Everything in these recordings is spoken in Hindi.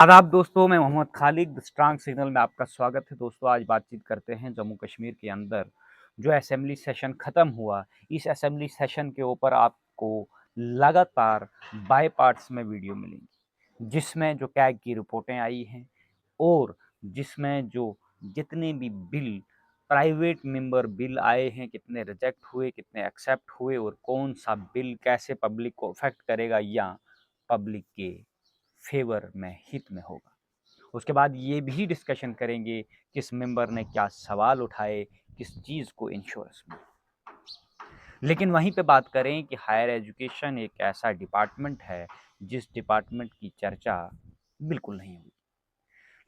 आदाब दोस्तों, मैं मोहम्मद खालिद स्ट्रांग सिग्नल में आपका स्वागत है। दोस्तों, आज बातचीत करते हैं जम्मू कश्मीर के अंदर जो असेंबली सेशन ख़त्म हुआ। इस असेंबली सेशन के ऊपर आपको लगातार बाय पार्ट्स में वीडियो मिलेंगी, जिसमें जो कैग की रिपोर्टें आई हैं और जिसमें जो जितने भी बिल प्राइवेट मेंबर बिल आए हैं, कितने रिजेक्ट हुए, कितने एक्सेप्ट हुए और कौन-सा बिल कैसे पब्लिक को अफ़ेक्ट करेगा या पब्लिक के फ़ेवर में, हित में होगा। उसके बाद ये भी डिस्कशन करेंगे किस मेंबर ने क्या सवाल उठाए, किस चीज़ को इंश्योरेंस में। लेकिन वहीं पे बात करें कि हायर एजुकेशन एक ऐसा डिपार्टमेंट है, जिस डिपार्टमेंट की चर्चा बिल्कुल नहीं हुई।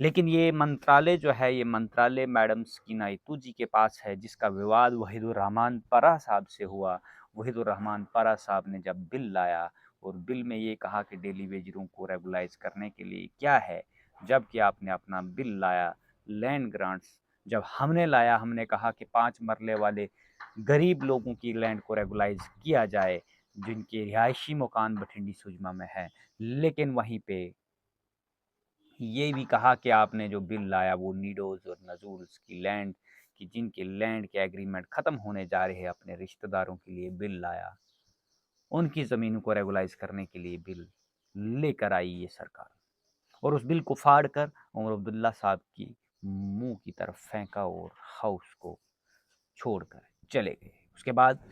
लेकिन ये मंत्रालय जो है, ये मंत्रालय मैडम सकीना इतू जी के पास है, जिसका विवाद वहीदुर रहमान परा साहब से हुआ। वहीदुर रहमान परा साहब ने जब बिल लाया और बिल में ये कहा कि डेली वेजरों को रेगुलाइज़ करने के लिए क्या है, जबकि आपने अपना बिल लाया लैंड ग्रांट्स। जब हमने लाया, हमने कहा कि 5 मरले वाले गरीब लोगों की लैंड को रेगुलाइज़ किया जाए, जिनके रिहायशी मकान बठिंडी सुजमा में है। लेकिन वहीं पे ये भी कहा कि आपने जो बिल लाया वो नीडोज़ और नज़ूल्स की लैंड की, जिनके लैंड के एग्रीमेंट ख़त्म होने जा रहे हैं, अपने रिश्तेदारों के लिए बिल लाया। उनकी ज़मीनों को रेगुलाइज़ करने के लिए बिल लेकर आई ये सरकार और उस बिल को फाड़ कर उमर अब्दुल्ला साहब की मुँह की तरफ फेंका और हाउस को छोड़कर चले गए। उसके बाद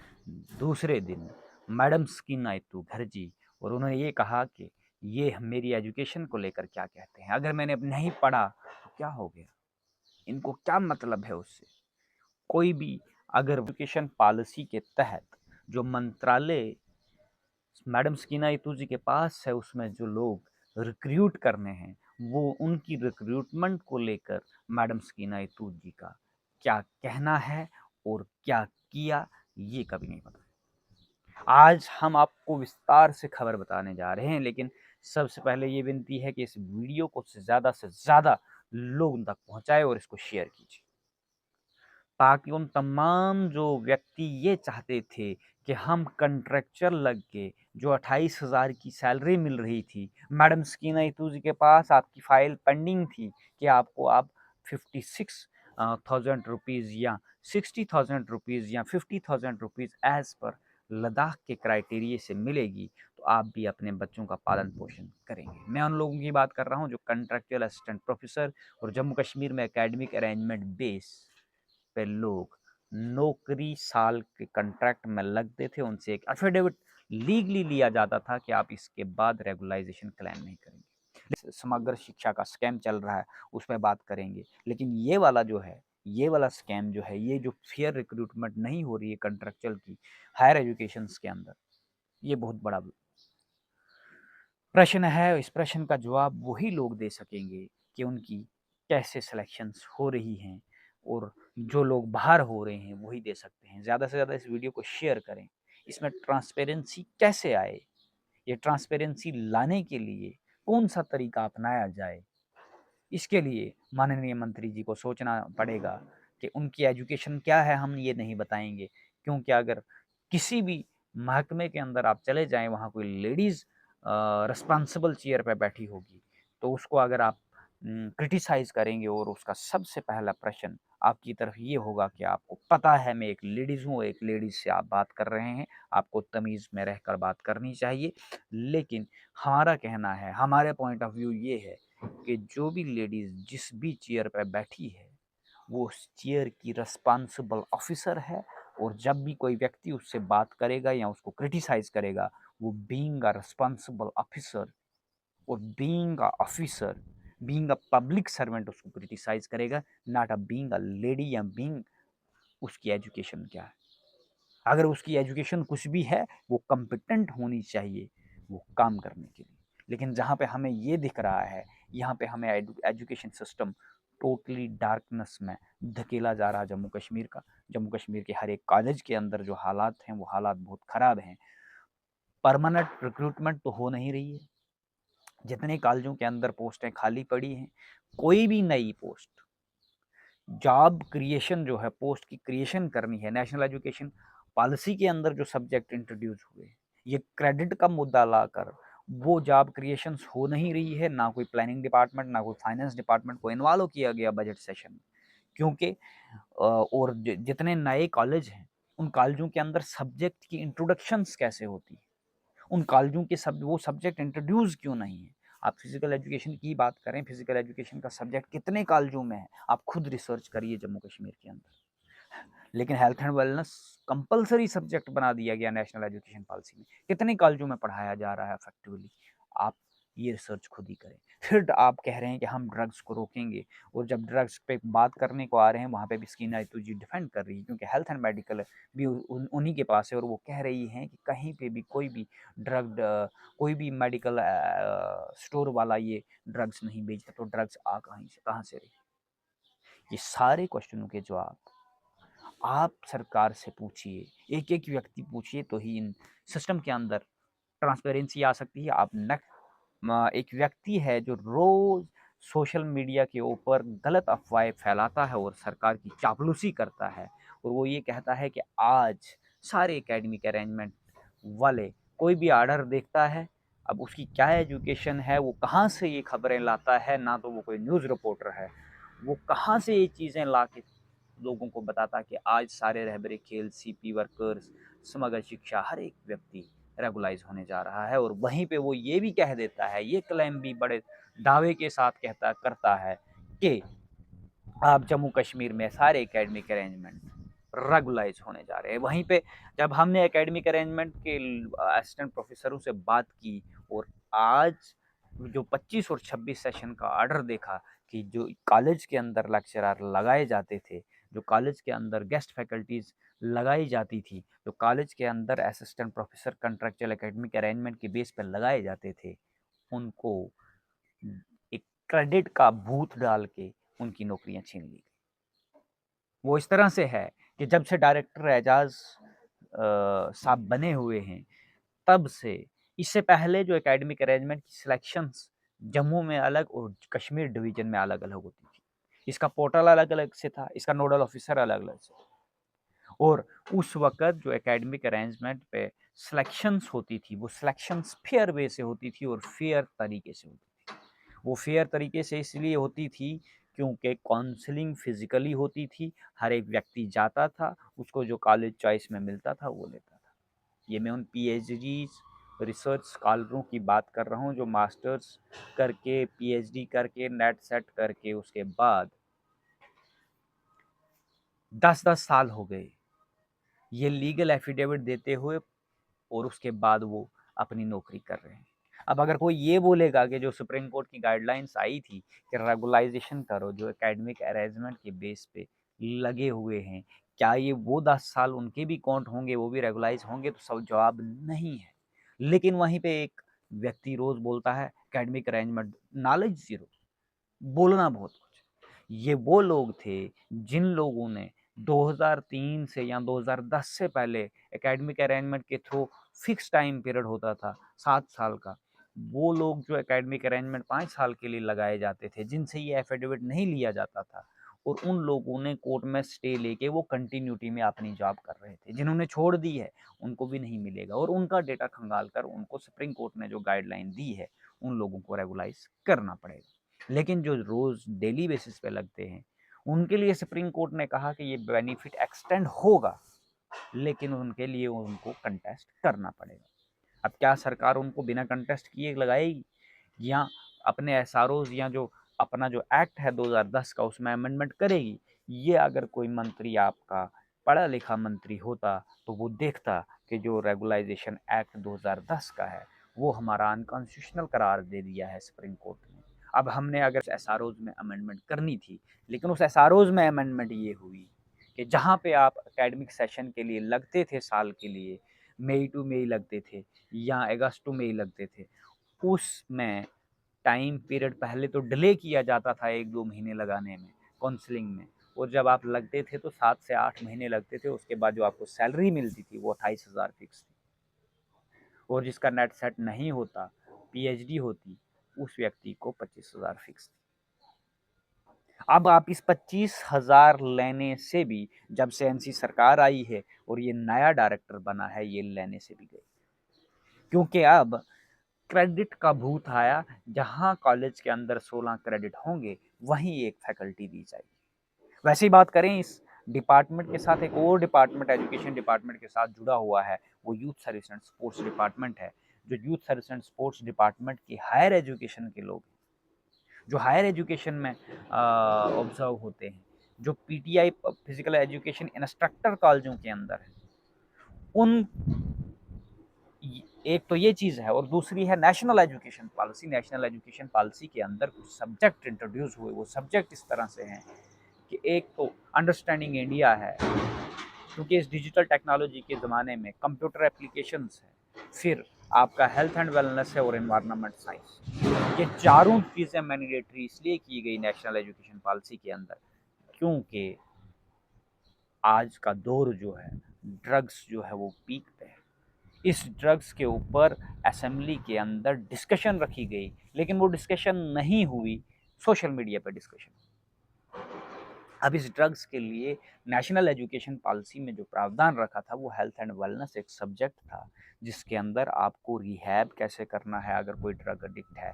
दूसरे दिन मैडम सकीना इत्तू घरजी और उन्होंने ये कहा कि ये मेरी एजुकेशन को लेकर क्या कहते हैं? अगर मैंने अब नहीं पढ़ा तो क्या हो गया? इनको क्या मतलब है उससे? कोई भी अगर एजुकेशन पॉलिसी के तहत जो मंत्रालय मैडम सकीना इत्तू जी के पास है, उसमें जो लोग रिक्रूट करने हैं, वो उनकी रिक्रूटमेंट को लेकर मैडम सकीना इत्तू जी का क्या कहना है और क्या किया, ये कभी नहीं पता। आज हम आपको विस्तार से खबर बताने जा रहे हैं, लेकिन सबसे पहले ये विनती है कि इस वीडियो को से ज़्यादा लोगों तक पहुँचाएँ और इसको शेयर कीजिए। ताकि उन तमाम जो व्यक्ति ये चाहते थे कि हम कॉन्ट्रैक्चुअल लग के जो 28,000 की सैलरी मिल रही थी, मैडम सकीना इत्तू जी के पास आपकी फ़ाइल पेंडिंग थी कि आपको अब 56 थाउज़ेंड रुपीज़ या 60,000 रुपीज़ या 50,000 रुपीज़ एज़ पर लद्दाख के क्राइटेरिया से मिलेगी, तो आप भी अपने बच्चों का पालन-पोषण करेंगे। मैं उन लोगों की बात कर रहा हूँ जो कॉन्ट्रैक्चुअल असिस्टेंट प्रोफ़ेसर और जम्मू कश्मीर में एकेडमिक अरेंजमेंट बेस पे लोग नौकरी साल के कॉन्ट्रैक्ट में लगते थे, उनसे एक एफिडेविट लीगली लिया जाता था कि आप इसके बाद रेगुलाइजेशन क्लेम नहीं करेंगे। समग्र शिक्षा का स्कैम चल रहा है, उसमें बात करेंगे। लेकिन ये वाला जो है, ये वाला स्कैम जो है, ये जो फेयर रिक्रूटमेंट नहीं हो रही है कॉन्ट्रैक्चुअल की हायर एजुकेशंस के अंदर, ये बहुत बड़ा प्रश्न है। इस प्रश्न का जवाब वही लोग दे सकेंगे कि उनकी कैसे सिलेक्शंस हो रही हैं और जो लोग बाहर हो रहे हैं वही दे सकते हैं। ज़्यादा से ज़्यादा इस वीडियो को शेयर करें। इसमें ट्रांसपेरेंसी कैसे आए? ये ट्रांसपेरेंसी लाने के लिए कौन-सा तरीका अपनाया जाए? इसके लिए माननीय मंत्री जी को सोचना पड़ेगा कि उनकी एजुकेशन क्या है, हम ये नहीं बताएँगे। क्योंकि अगर किसी भी महकमे के अंदर आप चले जाएँ, वहाँ कोई लेडीज़ रिस्पॉन्सिबल चेयर पे बैठी होगी, तो उसको अगर आप क्रिटिसाइज़ करेंगे और उसका सबसे पहला प्रश्न आपकी तरफ ये होगा कि आपको पता है मैं एक लेडीज़ हूँ, एक लेडीज़ से आप बात कर रहे हैं, आपको तमीज़ में रहकर बात करनी चाहिए। लेकिन हमारा कहना है, हमारे पॉइंट ऑफ व्यू ये है कि जो भी लेडीज़ जिस भी चेयर पे बैठी है, वो उस चेयर की रिस्पॉन्सिबल ऑफिसर है और जब भी कोई व्यक्ति उससे बात करेगा या उसको क्रिटिसाइज़ करेगा, वो बीइंग अ रिस्पॉन्सिबल ऑफिसर और being a officer, being a public servant उसको क्रिटिसाइज़ करेगा, not a being a lady या बीइंग उसकी एजुकेशन क्या है। अगर उसकी एजुकेशन कुछ भी है, वो कॉम्पिटेंट होनी चाहिए वो काम करने के लिए। लेकिन जहाँ पे हमें ये दिख रहा है, यहाँ पे हमें एजुकेशन सिस्टम टोटली डार्कनेस में धकेला जा रहा है जम्मू कश्मीर का। जम्मू कश्मीर के हर एक कॉलेज के अंदर जो हालात हैं, वो हालात बहुत ख़राब हैं। परमानेंट रिक्रूटमेंट तो हो नहीं रही है। जितने कॉलेजों के अंदर पोस्टें खाली पड़ी हैं, कोई भी नई पोस्ट जॉब क्रिएशन जो है, पोस्ट की क्रिएशन करनी है, नेशनल एजुकेशन पॉलिसी के अंदर जो सब्जेक्ट इंट्रोड्यूस हुए, ये क्रेडिट का मुद्दा लाकर वो जॉब क्रिएशंस हो नहीं रही है, ना कोई प्लानिंग डिपार्टमेंट, ना कोई फाइनेंस डिपार्टमेंट को इन्वॉल्व किया गया बजट सेशन में। क्योंकि और जितने नए कॉलेज हैं, उन कॉलेजों के अंदर सब्जेक्ट की इंट्रोडक्शंस कैसे होती है? उन कॉलेजों के वो सब्जेक्ट इंट्रोड्यूस क्यों नहीं है? आप फिजिकल एजुकेशन की बात करें, फिजिकल एजुकेशन का सब्जेक्ट कितने कॉलेजों में है? आप खुद रिसर्च करिए जम्मू कश्मीर के अंदर। लेकिन health and wellness compulsory subject बना दिया गया नेशनल एजुकेशन पॉलिसी में। कितने कॉलेजों में पढ़ाया जा रहा है इफेक्टिवली? आप ये रिसर्च खुद ही करें। फिर आप कह रहे हैं कि हम ड्रग्स को रोकेंगे, और जब ड्रग्स पे बात करने को आ रहे हैं, वहाँ पे भी स्कीना आयतू जी डिफेंड कर रही है, क्योंकि हेल्थ एंड मेडिकल भी उन्हीं के पास है, और वो कह रही हैं कि कहीं पे भी कोई भी कोई भी मेडिकल स्टोर वाला ये ड्रग्स नहीं बेचता, तो ड्रग्स आ कहाँ से रही? ये सारे क्वेश्चनों के जवाब आप सरकार से पूछिए, एक-एक व्यक्ति पूछिए, तो ही इन सिस्टम के अंदर ट्रांसपेरेंसी आ सकती है। आप एक व्यक्ति है जो रोज़ सोशल मीडिया के ऊपर गलत अफ़वाहें फैलाता है और सरकार की चापलूसी करता है, और वो ये कहता है कि आज सारे एकेडमिक अरेंजमेंट वाले कोई भी ऑर्डर देखता है, अब उसकी क्या एजुकेशन है, वो कहाँ से ये खबरें लाता है, ना तो वो कोई न्यूज़ रिपोर्टर है। वो कहाँ से ये चीज़ें ला के लोगों को बताता कि आज सारे रहबरे खेल, सीपी वर्कर्स, समग्र शिक्षा, हर एक व्यक्ति रेगुलाइज होने जा रहा है, और वहीं पे वो ये भी कह देता है, ये क्लेम भी बड़े दावे के साथ करता है कि आप जम्मू कश्मीर में सारे एकेडमिक अरेंजमेंट रेगुलाइज होने जा रहे हैं। वहीं पे जब हमने एकेडमिक अरेंजमेंट के असिस्टेंट प्रोफेसरों से बात की, और आज जो 25 और 26 सेशन का ऑर्डर देखा कि जो कॉलेज के अंदर लेक्चरर लगाए जाते थे, जो कॉलेज के अंदर गेस्ट फैकल्टीज लगाई जाती थी, जो कॉलेज के अंदर assistant professor contractual academic arrangement के बेस पर लगाए जाते थे, उनको एक क्रेडिट का भूत डाल के उनकी नौकरियां छीन ली गई। वो इस तरह से है कि जब से डायरेक्टर एजाज साहब बने हुए हैं, तब से, इससे पहले जो एकेडमिक अरेंजमेंट की सिलेक्शंस जम्मू में अलग और कश्मीर डिवीजन में अलग अलग होती थी। इसका पोर्टल अलग अलग से था, इसका नोडल ऑफिसर अलग अलग से, और उस वक़्त जो एकेडमिक अरेंजमेंट पे सिलेक्शंस होती थी, वो सिलेक्शंस फेयर वे से होती थी और फेयर तरीके से होती थी। वो फेयर तरीके से इसलिए होती थी क्योंकि काउंसलिंग फिज़िकली होती थी, हर एक व्यक्ति जाता था, उसको जो कॉलेज चॉइस में मिलता था वो लेता था। ये मैं उन पीएचडीज़, रिसर्च स्कॉलरों की बात कर रहा हूँ जो मास्टर्स करके, पीएचडी करके, नेट सेट करके उसके बाद 10-10 साल हो गए ये लीगल एफिडेविट देते हुए, और उसके बाद वो अपनी नौकरी कर रहे हैं। अब अगर कोई ये बोलेगा कि जो सुप्रीम कोर्ट की गाइडलाइंस आई थी कि रेगुलाइजेशन करो, जो एकेडमिक अरेंजमेंट के बेस पे लगे हुए हैं, क्या ये वो 10 साल उनके भी काउंट होंगे, वो भी रेगुलाइज होंगे? तो सब जवाब नहीं है। लेकिन वहीं पे एक व्यक्ति रोज़ बोलता है एकेडमिक अरेंजमेंट, नॉलेज ज़ीरो, बोलना बहुत कुछ। ये वो लोग थे जिन लोगों ने 2003 से या 2010 से पहले एकेडमिक अरेंजमेंट के थ्रू फिक्स टाइम पीरियड होता था 7 साल का, वो लोग जो एकेडमिक अरेंजमेंट 5 साल के लिए लगाए जाते थे, जिनसे ये एफिडेविट नहीं लिया जाता था, और उन लोगों ने कोर्ट में स्टे लेके वो कंटिन्यूटी में अपनी जॉब कर रहे थे। जिन्होंने छोड़ दी है, उनको भी नहीं मिलेगा, और उनका डेटा खंगाल कर उनको सुप्रीम कोर्ट ने जो गाइडलाइन दी है, उन लोगों को रेगुलाइज करना पड़ेगा। लेकिन जो रोज़ डेली बेसिस पे लगते हैं, उनके लिए सुप्रीम कोर्ट ने कहा कि ये बेनिफिट एक्सटेंड होगा, लेकिन उनके लिए उनको कंटेस्ट करना पड़ेगा। अब क्या सरकार उनको बिना कंटेस्ट किए लगाएगी, या अपने एसआरओज या जो अपना जो एक्ट है 2010 का उसमें अमेंडमेंट करेगी? ये अगर कोई मंत्री आपका पढ़ा लिखा मंत्री होता, तो वो देखता कि जो रेगुलाइजेशन एक्ट 2010 का है, वो हमारा अनकॉन्स्टिट्यूशनल करार दे दिया है सुप्रीम कोर्ट ने। अब हमने अगर एसआरओज में अमेंडमेंट करनी थी, लेकिन उस एसआरओज में अमेंडमेंट ये हुई कि जहाँ पे आप एकेडमिक सेशन के लिए लगते थे साल के लिए, मई टू मई लगते थे या अगस्त टू मई लगते थे, उसमें टाइम पीरियड पहले तो डिले किया जाता था 1-2 महीने लगाने में, काउंसलिंग में, और जब आप लगते थे तो 7 से 8 महीने लगते थे, उसके बाद जो आपको सैलरी मिलती थी वो 28,000 फिक्स थी, और जिसका नेट सेट नहीं होता, पीएचडी होती, उस व्यक्ति को 25,000 फिक्स थी। अब आप इस 25,000 लेने से भी, जब से एनसी सरकार आई है और ये नया डायरेक्टर बना है, ये लेने से भी गए, क्योंकि अब क्रेडिट का भूत आया, जहाँ कॉलेज के अंदर 16 क्रेडिट होंगे, वहीं एक फैकल्टी दी जाएगी। वैसे ही बात करें इस डिपार्टमेंट के साथ, एक और डिपार्टमेंट एजुकेशन डिपार्टमेंट के साथ जुड़ा हुआ है, वो youth service and sports department है। जो youth service and sports department की हायर एजुकेशन के लोग, जो हायर एजुकेशन में ऑब्जर्व होते हैं, जो पीटीआई फिजिकल एजुकेशन इंस्ट्रक्टर कॉलेजों के अंदर है, उन एक तो ये चीज़ है, और दूसरी है national education policy. National education policy के अंदर कुछ सब्जेक्ट इंट्रोड्यूस हुए। वो सब्जेक्ट इस तरह से हैं कि एक तो अंडरस्टैंडिंग इंडिया है, क्योंकि इस डिजिटल टेक्नोलॉजी के ज़माने में कंप्यूटर एप्लीकेशंस है, फिर आपका हेल्थ एंड वेलनेस है, और एनवायरनमेंट साइंस। ये चारों चीज़ें मैंडेटरी इसलिए की गई नेशनल एजुकेशन पॉलिसी के अंदर, क्योंकि आज का दौर जो है, ड्रग्स जो है वो पीक पे है। इस ड्रग्स के ऊपर असेंबली के अंदर डिस्कशन रखी गई, लेकिन वो डिस्कशन नहीं हुई, सोशल मीडिया पे डिस्कशन। अब इस ड्रग्स के लिए नेशनल एजुकेशन पॉलिसी में जो प्रावधान रखा था, वो हेल्थ एंड वेलनेस एक सब्जेक्ट था, जिसके अंदर आपको रिहैब कैसे करना है अगर कोई ड्रग एडिक्ट है,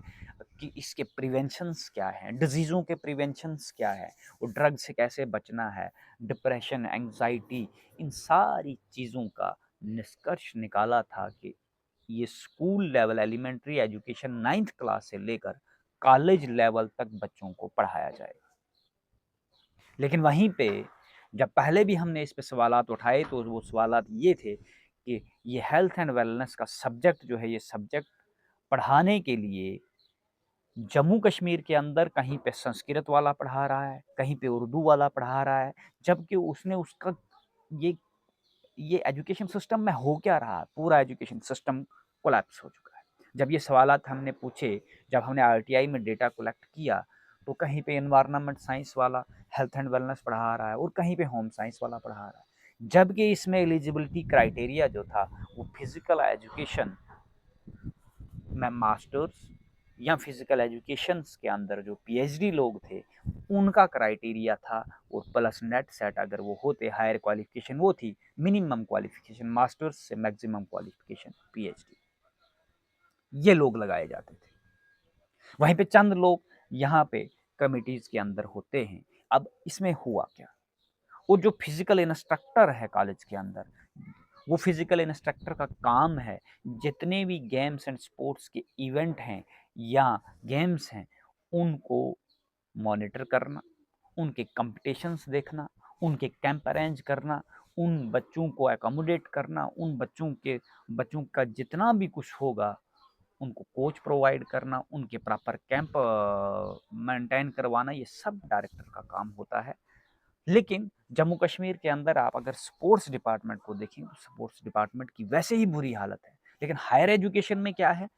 कि इसके प्रिवेंशंस क्या हैं, डिजीज़ों के प्रिवेंशंस क्या है, वो ड्रग से कैसे बचना है, डिप्रेशन, एंग्जाइटी, इन सारी चीज़ों का निष्कर्ष निकाला था कि ये school level elementary education 9th class से लेकर कॉलेज लेवल तक बच्चों को पढ़ाया जाएगा। लेकिन वहीं पे जब पहले भी हमने इस पे सवालात उठाए, तो वो सवालात ये थे कि ये हेल्थ एंड वेलनेस का सब्जेक्ट जो है, ये सब्जेक्ट पढ़ाने के लिए जम्मू कश्मीर के अंदर कहीं पे संस्कृत वाला पढ़ा रहा है, कहीं पे उर्दू वाला पढ़ा रहा है, जबकि उसने उसका ये ये एजुकेशन सिस्टम में हो क्या रहा है? पूरा एजुकेशन सिस्टम कोलैप्स हो चुका है। जब ये सवालात हमने पूछे, जब हमने आरटीआई में डेटा कलेक्ट किया, तो कहीं पे एनवायरनमेंट साइंस वाला हेल्थ एंड वेलनेस पढ़ा रहा है, और कहीं पे होम साइंस वाला पढ़ा रहा है। जबकि इसमें एलिजिबिलिटी क्राइटेरिया जो था, वो फिजिकल एजुकेशन में मास्टर्स या फिजिकल एजुकेशन के अंदर जो पीएचडी लोग थे, उनका क्राइटेरिया था, और प्लस नेट सेट अगर वो होते, हायर क्वालिफिकेशन वो थी, मिनिमम क्वालिफिकेशन मास्टर्स से मैक्सिमम क्वालिफिकेशन पीएचडी, ये लोग लगाए जाते थे। वहीं पे चंद लोग यहाँ पे कमिटीज के अंदर होते हैं। अब इसमें हुआ क्या, वो जो फिजिकल इंस्ट्रक्टर है कॉलेज के अंदर, वो फिजिकल इंस्ट्रक्टर का काम है जितने भी गेम्स एंड स्पोर्ट्स के इवेंट हैं या गेम्स हैं, उनको मॉनिटर करना, उनके कंपटीशंस देखना, उनके कैंप अरेंज करना, उन बच्चों को एकोमोडेट करना, उन बच्चों का जितना भी कुछ होगा, उनको कोच प्रोवाइड करना, उनके प्रॉपर कैंप मेंटेन करवाना, ये सब डायरेक्टर का काम होता है। लेकिन जम्मू कश्मीर के अंदर आप अगर स्पोर्ट्स डिपार्टमेंट को देखें, तो स्पोर्ट्स डिपार्टमेंट की वैसे ही बुरी हालत है। लेकिन हायर एजुकेशन में क्या है,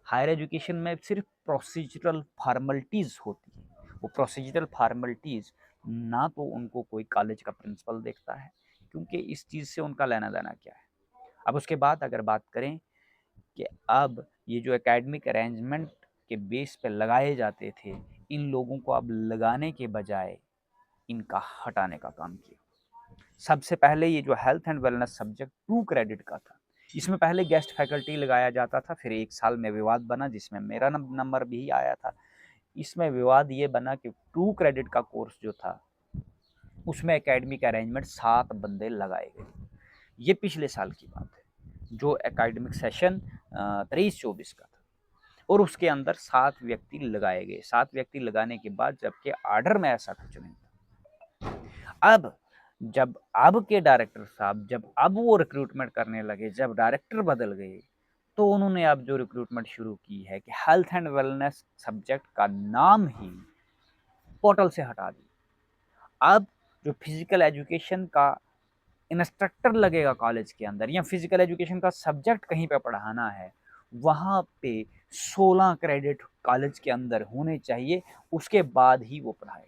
हायर एजुकेशन में सिर्फ प्रोसीजरल फॉर्मेलिटीज़ होती है। वो प्रोसीजरल फॉर्मेलिटीज़ ना तो उनको कोई कॉलेज का प्रिंसिपल देखता है, क्योंकि इस चीज़ से उनका लेना देना क्या है। अब उसके बाद अगर बात करें कि अब ये जो एकेडमिक अरेंजमेंट के बेस पे लगाए जाते थे, इन लोगों को अब लगाने के बजाय इनका हटाने का काम किया। सबसे पहले ये जो health and wellness subject 2 credit का था, इसमें पहले गेस्ट फैकल्टी लगाया जाता था, फिर 1 साल में विवाद बना, जिसमें मेरा नंबर भी आया था। इसमें विवाद ये बना कि 2 क्रेडिट का कोर्स जो था, उसमें एकेडमिक अरेंजमेंट 7 बंदे लगाए गए। ये पिछले साल की बात है, जो एकेडमिक सेशन 23-24 का था, और उसके अंदर 7 व्यक्ति लगाए गए। 7 व्यक्ति लगाने के बाद, जबकि ऑर्डर में ऐसा कुछ नहीं था। अब के डायरेक्टर साहब, जब अब वो रिक्रूटमेंट करने लगे, जब डायरेक्टर बदल गए, तो उन्होंने अब जो रिक्रूटमेंट शुरू की है कि हेल्थ एंड वेलनेस सब्जेक्ट का नाम ही पोर्टल से हटा दिया। अब जो फिजिकल एजुकेशन का इंस्ट्रक्टर लगेगा कॉलेज के अंदर, या फिजिकल एजुकेशन का सब्जेक्ट कहीं पे पढ़ाना है, वहाँ पे 16 क्रेडिट कॉलेज के अंदर होने चाहिए, उसके बाद ही वो पढ़ाए।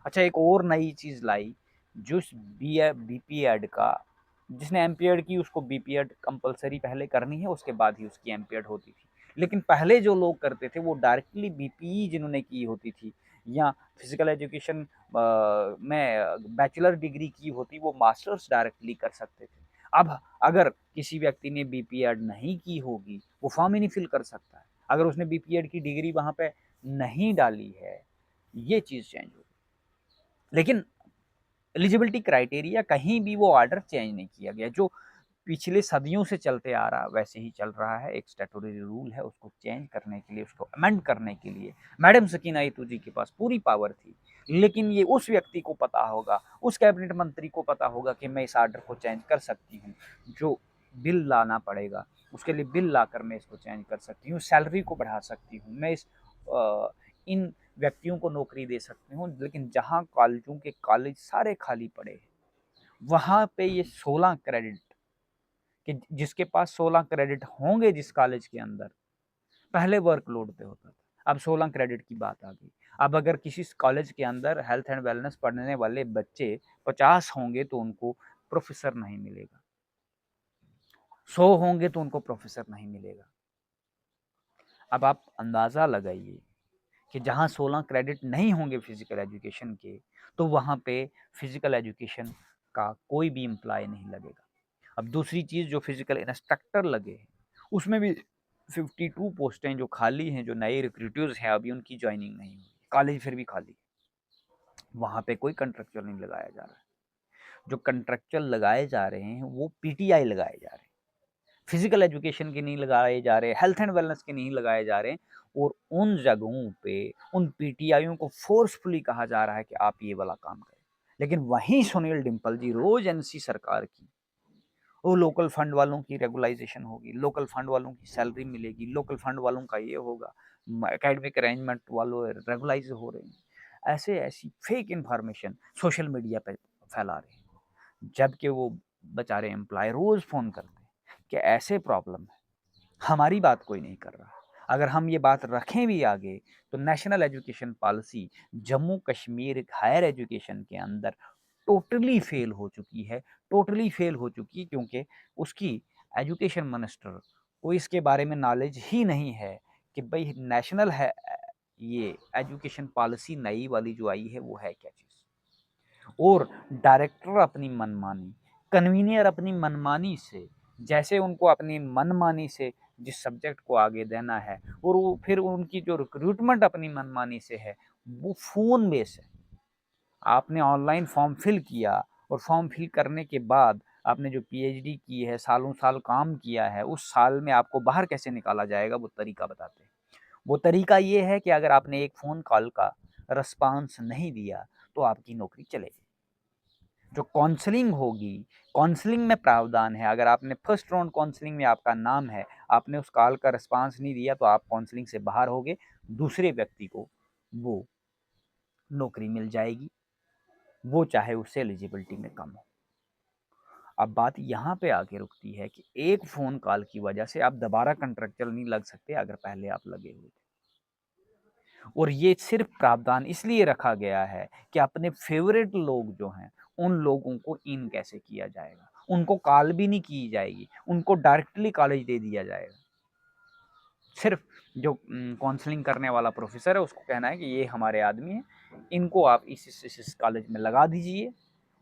अच्छा, एक और नई चीज़ लाई, जो बीपीएड का, जिसने एमपीएड की उसको बीपीएड कंपलसरी पहले करनी है, उसके बाद ही उसकी एमपीएड होती थी। लेकिन पहले जो लोग करते थे, वो डायरेक्टली बीपीई जिन्होंने की होती थी, या फिजिकल एजुकेशन में बैचलर डिग्री की होती, वो मास्टर्स डायरेक्टली कर सकते थे। अब अगर किसी व्यक्ति ने बीपीएड नहीं की होगी, वो फॉर्म ही नहीं फिल कर सकता है। अगर उसने बीपीएड की डिग्री वहाँ पे नहीं डाली है, ये चीज़ चेंज होगी। लेकिन एलिजिबिलिटी क्राइटेरिया कहीं भी वो ऑर्डर चेंज नहीं किया गया। जो पिछले सदियों से चलते आ रहा वैसे ही चल रहा है। एक स्टैट्यूटरी रूल है, उसको चेंज करने के लिए, उसको अमेंड करने के लिए मैडम सकीना यतूजी के पास पूरी पावर थी। लेकिन ये उस व्यक्ति को पता होगा, उस कैबिनेट मंत्री को पता होगा कि मैं इस ऑर्डर को चेंज कर सकती हूँ। जो बिल लाना पड़ेगा, उसके लिए बिल लाकर मैं इसको चेंज कर सकती हूँ, सैलरी को बढ़ा सकती हूँ, मैं इन व्यक्तियों को नौकरी दे सकती हूँ। लेकिन जहाँ कॉलेजों के कॉलेज सारे खाली पड़े हैं, वहाँ पे ये 16 क्रेडिट, कि जिसके पास 16 क्रेडिट होंगे जिस कॉलेज के अंदर, पहले वर्कलोड पे होता था, अब 16 क्रेडिट की बात आ गई। अब अगर किसी कॉलेज के अंदर हेल्थ एंड वेलनेस पढ़ने वाले बच्चे 50 होंगे तो उनको प्रोफेसर नहीं मिलेगा, 100 होंगे तो उनको प्रोफेसर नहीं मिलेगा। अब आप अंदाज़ा लगाइए कि जहाँ 16 क्रेडिट नहीं होंगे फिजिकल एजुकेशन के, तो वहाँ पे फिजिकल एजुकेशन का कोई भी एम्प्लॉय नहीं लगेगा। अब दूसरी चीज़, जो फिजिकल इंस्ट्रक्टर लगे हैं, उसमें भी 52 पोस्टें जो खाली हैं, जो नए रिक्रूटर्स हैं, अभी उनकी ज्वाइनिंग नहीं हुई, कॉलेज फिर भी खाली, वहाँ पे कोई कंट्रेक्चुअल नहीं लगाया जा रहा है। जो कंट्रेक्चुअल लगाए जा रहे हैं वो पीटीआई लगाए जा रहे हैं, फिजिकल एजुकेशन के नहीं लगाए जा रहे, हेल्थ एंड वेलनेस के नहीं लगाए जा रहे। और उन जगहों पे उन पीटीआईयों को फोर्सफुली कहा जा रहा है कि आप ये वाला काम करें। लेकिन वहीं सुनील डिम्पल जी रोज एनसी सरकार की, वो लोकल फंड वालों की रेगुलाइजेशन होगी, लोकल फंड वालों की सैलरी मिलेगी, लोकल फंड वालों का ये होगा, एकेडमिक अरेंजमेंट वालों रेगुलाइज हो रहे हैं, ऐसे ऐसी फेक इंफॉर्मेशन सोशल मीडिया पे फैला रहे हैं। जबकि वो बेचारे एम्प्लॉय रोज फोन करते हैं कि ऐसे प्रॉब्लम है, हमारी बात कोई नहीं कर रहा। अगर हम ये बात रखें भी आगे, तो national education policy Jammu Kashmir higher education के अंदर टोटली फेल हो चुकी है, टोटली फेल हो चुकी है, क्योंकि उसकी एजुकेशन मिनिस्टर को इसके बारे में नॉलेज ही नहीं है कि भाई नेशनल है ये एजुकेशन पॉलिसी नई वाली जो आई है वो है क्या चीज़। और डायरेक्टर अपनी मनमानी, कन्वीनियर अपनी मनमानी से, जैसे उनको अपनी मनमानी से जिस सब्जेक्ट को आगे देना है, और वो फिर उनकी जो रिक्रूटमेंट अपनी मनमानी से है, वो फ़ोन बेस है। आपने ऑनलाइन फॉर्म फिल किया, और फॉर्म फिल करने के बाद आपने जो पीएचडी की है, सालों साल काम किया है, उस साल में आपको बाहर कैसे निकाला जाएगा, वो तरीका बताते हैं। वो तरीका ये है कि अगर आपने एक फ़ोन कॉल का रिस्पॉन्स नहीं दिया, तो आपकी नौकरी चलेगी। जो काउंसलिंग होगी, काउंसलिंग में प्रावधान है, अगर आपने फर्स्ट राउंड काउंसलिंग में आपका नाम है, आपने उस कॉल का रिस्पॉन्स नहीं दिया, तो आप काउंसलिंग से बाहर होगे, दूसरे व्यक्ति को वो नौकरी मिल जाएगी, वो चाहे उससे एलिजिबिलिटी में कम हो। अब बात यहाँ पे आके रुकती है कि एक फ़ोन कॉल की वजह से आप दोबारा कॉन्ट्रैक्चुअल नहीं लग सकते, अगर पहले आप लगे हुए थे। और ये सिर्फ प्रावधान इसलिए रखा गया है कि अपने फेवरेट लोग जो हैं, उन लोगों को इन कैसे किया जाएगा, उनको कॉल भी नहीं की जाएगी, उनको डायरेक्टली कॉलेज दे दिया जाएगा। सिर्फ जो काउंसलिंग करने वाला प्रोफेसर है, उसको कहना है कि ये हमारे आदमी हैं, इनको आप इस कॉलेज में लगा दीजिए,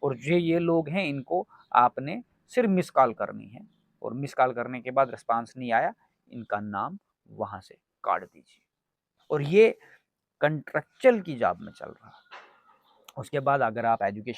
और ये लोग हैं, इनको आपने सिर्फ मिस कॉल करनी है, और मिस कॉल करने के बाद रिस्पांस नहीं आया, इनका नाम वहाँ से काट दीजिए। और ये कंट्रेक्चुअल की जॉब में चल रहा है। उसके बाद अगर आप एजुकेशन